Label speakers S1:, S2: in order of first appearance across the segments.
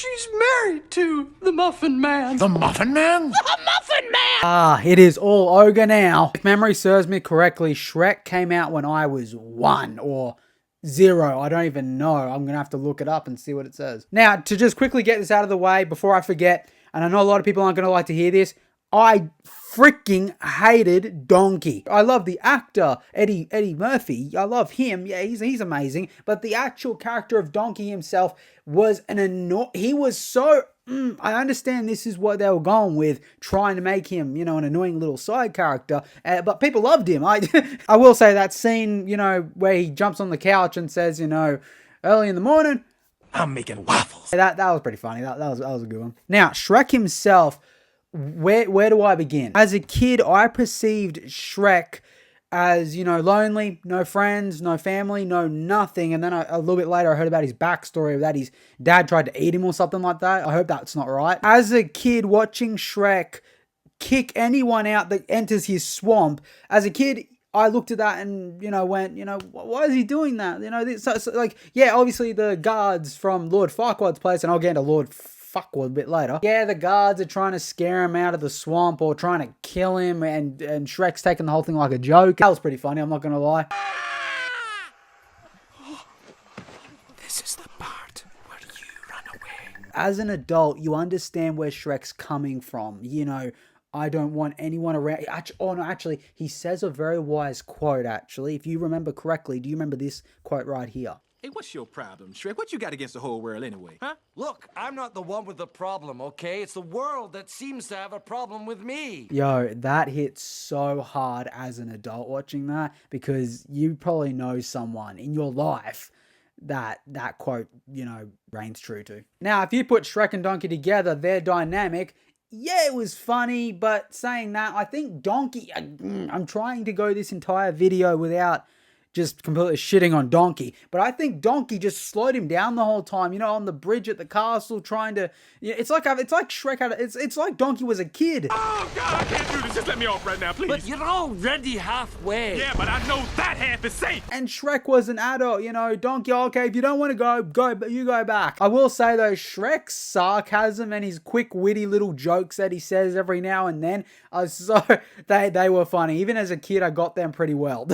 S1: She's married to the Muffin Man.
S2: The Muffin Man?
S1: The Muffin Man!
S3: Ah, it is all ogre now. If memory serves me correctly, Shrek came out when I was 1 or 0. I don't even know. I'm gonna have to look it up and see what it says. Now, to just quickly get this out of the way before I forget, and I know a lot of people aren't gonna like to hear this, I freaking hated Donkey. I love the actor, Eddie Murphy. I love him. Yeah, he's amazing. But the actual character of Donkey himself was he was so... I understand this is what they were going with, trying to make him, you know, an annoying little side character, but people loved him. I will say that scene, you know, where he jumps on the couch and says, you know, early in the morning,
S2: I'm making waffles.
S3: that was pretty funny. That was a good one. Now, Shrek himself, where do I begin? As a kid, I perceived Shrek as, you know, lonely, no friends, no family, no nothing. And then a little bit later, I heard about his backstory, that his dad tried to eat him or something like that. I hope that's not right. As a kid, watching Shrek kick anyone out that enters his swamp, as a kid, I looked at that and, you know, went, you know, why is he doing that? You know, so like, yeah, obviously the guards from Lord Farquaad's place, and I'll get into Lord Farquaad a bit later. Yeah, the guards are trying to scare him out of the swamp or trying to kill him, and Shrek's taking the whole thing like a joke. That was pretty funny, I'm not gonna lie.
S2: This is the part where you run away.
S3: As an adult, you understand where Shrek's coming from. You know, I don't want anyone around. Actually, he says a very wise quote, actually. If you remember correctly, do you remember this quote right here?
S4: Hey, what's your problem, Shrek? What you got against the whole world anyway, huh?
S1: Look, I'm not the one with the problem, okay? It's the world that seems to have a problem with me.
S3: Yo, that hits so hard as an adult watching that, because you probably know someone in your life that quote, you know, reigns true to. Now, if you put Shrek and Donkey together, their dynamic, yeah, it was funny, but saying that, I think Donkey, I'm trying to go this entire video without just completely shitting on Donkey, but I think Donkey just slowed him down the whole time, you know, on the bridge at the castle, trying to, yeah, it's like Shrek had, it's like Donkey was a kid.
S4: Oh, God, I can't do this. Just let me off right now, please.
S1: But you're already halfway.
S4: Yeah, but I know that half is safe.
S3: And Shrek was an adult, you know, Donkey, okay, if you don't want to go, but you go back. I will say though, Shrek's sarcasm and his quick, witty little jokes that he says every now and then are so, they were funny. Even as a kid, I got them pretty well.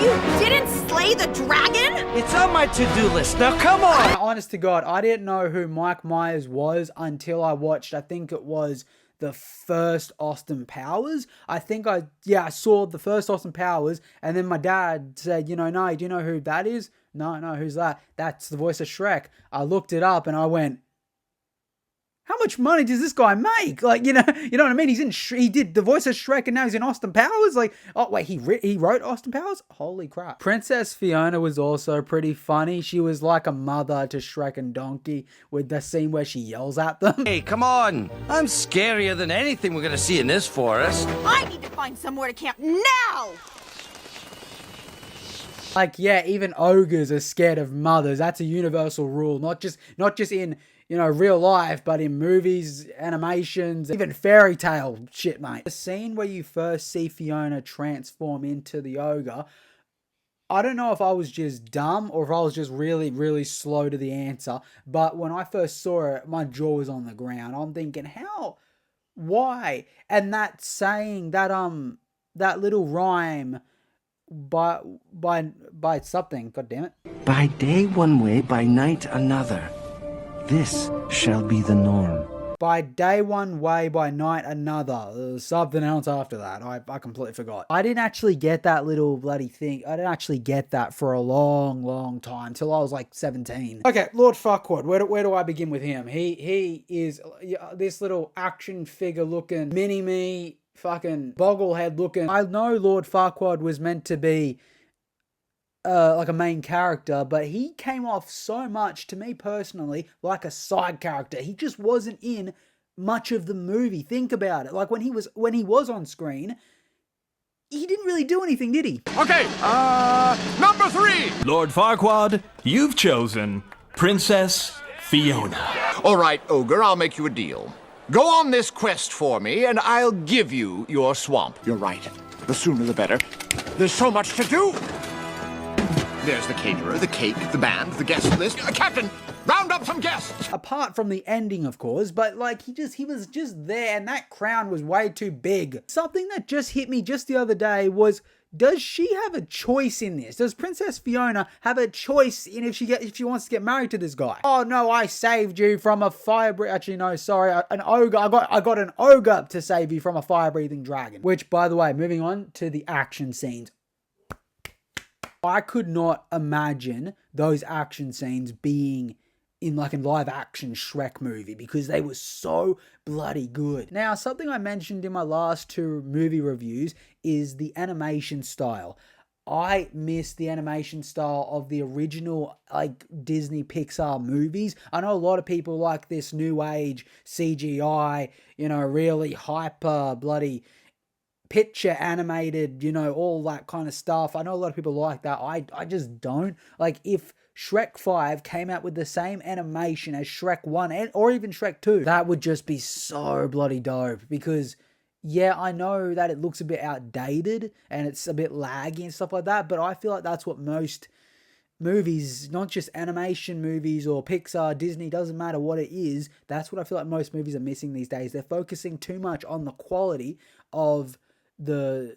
S5: You didn't slay the dragon?
S1: It's on my to-do list. Now, come on.
S3: Honest to God, I didn't know who Mike Myers was until I watched, I think it was the first Austin Powers. I saw the first Austin Powers, and then my dad said, you know, no, do you know who that is? No, who's that? That's the voice of Shrek. I looked it up and I went, how much money does this guy make? Like, you know what I mean? He did the voice of Shrek and now he's in Austin Powers. Like, oh wait, he wrote Austin Powers? Holy crap. Princess Fiona was also pretty funny. She was like a mother to Shrek and Donkey with the scene where she yells at them.
S1: Hey, come on. I'm scarier than anything we're gonna see in this forest.
S5: I need to find somewhere to camp now!
S3: Like, yeah, even ogres are scared of mothers. That's a universal rule. Not just in, you know, real life, but in movies, animations, even fairy tale shit, mate. The scene where you first see Fiona transform into the ogre, I don't know if I was just dumb or if I was just really, really slow to the answer, but when I first saw it, my jaw was on the ground. I'm thinking, how? Why? And that saying, that little rhyme, by something, god damn it.
S6: By day one way, by night another. This shall be the norm.
S3: By day one way, by night another. There's something else after that. I completely forgot. I didn't actually get that little bloody thing. I didn't actually get that for a long, long time, till I was like 17. Okay, Lord Farquaad. Where do I begin with him? He is this little action figure looking mini-me, fucking bogglehead looking. I know Lord Farquaad was meant to be like a main character, but he came off so much, to me personally, like a side character. He just wasn't in much of the movie. Think about it. Like when he was on screen, he didn't really do anything, did he?
S4: Okay, number 3.
S7: Lord Farquaad, you've chosen Princess Fiona.
S2: All right, Ogre, I'll make you a deal. Go on this quest for me, and I'll give you your swamp. You're right. The sooner the better. There's so much to do. There's the caterer, the cake, the band, the guest list. Captain, round up some lost.
S3: Apart from the ending, of course, but like he was just there, and that crown was way too big. Something that just hit me just the other day was, does she have a choice in this? Does Princess Fiona have a choice in if she wants to get married to this guy? Oh no, I saved you from a actually no, sorry, an ogre. I got an ogre to save you from a fire-breathing dragon. Which, by the way, moving on to the action scenes. I could not imagine those action scenes being in like a live action Shrek movie because they were so bloody good. Now, something I mentioned in my last 2 movie reviews is the animation style. I miss the animation style of the original like Disney Pixar movies. I know a lot of people like this new age CGI, you know, really hyper bloody picture animated, you know, all that kind of stuff. I know a lot of people like that. I just don't. Like, if Shrek 5 came out with the same animation as Shrek 1 or even Shrek 2, that would just be so bloody dope. Because, yeah, I know that it looks a bit outdated and it's a bit laggy and stuff like that, but I feel like that's what most movies, not just animation movies or Pixar, Disney, doesn't matter what it is, that's what I feel like most movies are missing these days. They're focusing too much on the quality of the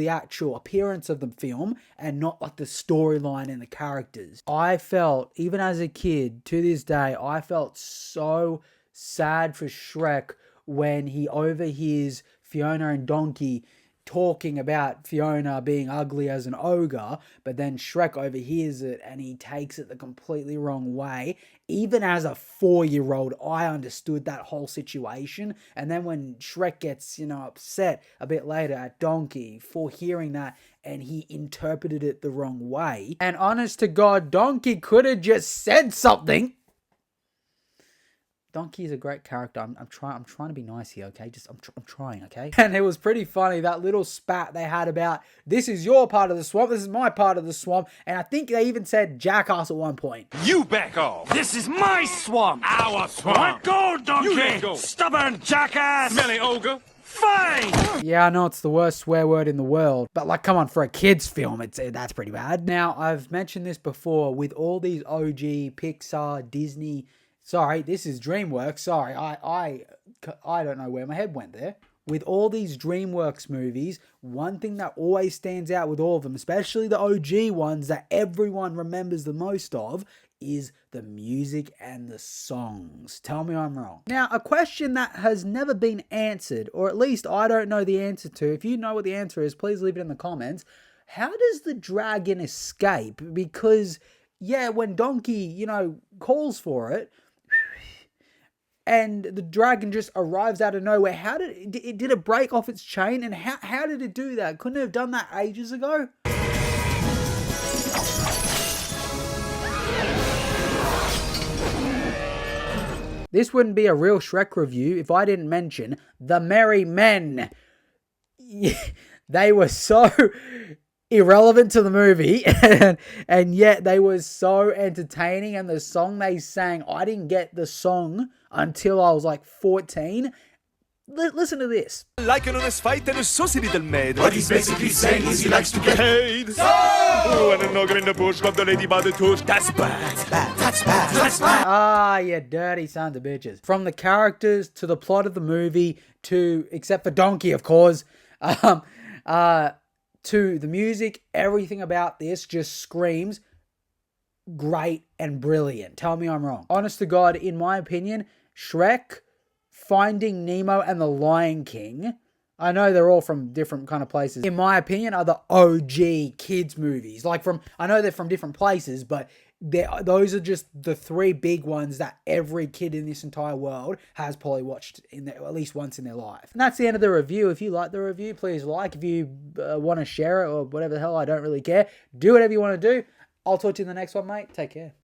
S3: actual appearance of the film and not like the storyline and the characters. I felt, even as a kid, to this day, I felt so sad for Shrek when he overhears Fiona and Donkey talking about Fiona being ugly as an ogre, but then Shrek overhears it and he takes it the completely wrong way. Even as a 4-year-old, I understood that whole situation. And then when Shrek gets, you know, upset a bit later at Donkey for hearing that and he interpreted it the wrong way. And honest to God, Donkey could have just said something. Donkey is a great character. I'm trying to be nice here, okay? I'm trying, okay? And it was pretty funny, that little spat they had about, this is your part of the swamp, this is my part of the swamp, and I think they even said jackass at one point.
S8: You back off.
S1: This is my swamp!
S8: Our swamp.
S1: Let go, Donkey!
S8: You let go.
S1: Stubborn jackass!
S8: Smelly ogre.
S1: Fine!
S3: Yeah, I know it's the worst swear word in the world, but like, come on, for a kid's film, that's pretty bad. Now, I've mentioned this before, with all these OG, Pixar, Disney... Sorry, this is DreamWorks. Sorry, I don't know where my head went there. With all these DreamWorks movies, one thing that always stands out with all of them, especially the OG ones that everyone remembers the most of, is the music and the songs. Tell me I'm wrong. Now, a question that has never been answered, or at least I don't know the answer to. If you know what the answer is, please leave it in the comments. How does the dragon escape? Because, yeah, when Donkey, you know, calls for it, and the dragon just arrives out of nowhere. How did it break off its chain? And how did it do that? Couldn't it have done that ages ago? This wouldn't be a real Shrek review if I didn't mention the Merry Men. They were so irrelevant to the movie, and yet they were so entertaining. And the song they sang, I didn't get the song until I was like 14. Listen to this.
S8: Like an honest fight and a saucy little maid. What he's basically saying is he likes to get paid. Oh, and an ogre in the bush got the lady by the tush. That's bad. That's bad.
S3: Ah, you dirty sons of bitches. From the characters to the plot of the movie to, except for Donkey, of course, to the music, everything about this just screams great and brilliant. Tell me I'm wrong. Honest to God, in my opinion, Shrek, Finding Nemo, and The Lion King, I know they're all from different kind of places, in my opinion, are the OG kids movies. Like, I know they're from different places, but those are just the 3 big ones that every kid in this entire world has probably watched at least once in their life. And that's the end of the review. If you like the review, please like. If you want to share it or whatever the hell, I don't really care. Do whatever you want to do. I'll talk to you in the next one, mate. Take care.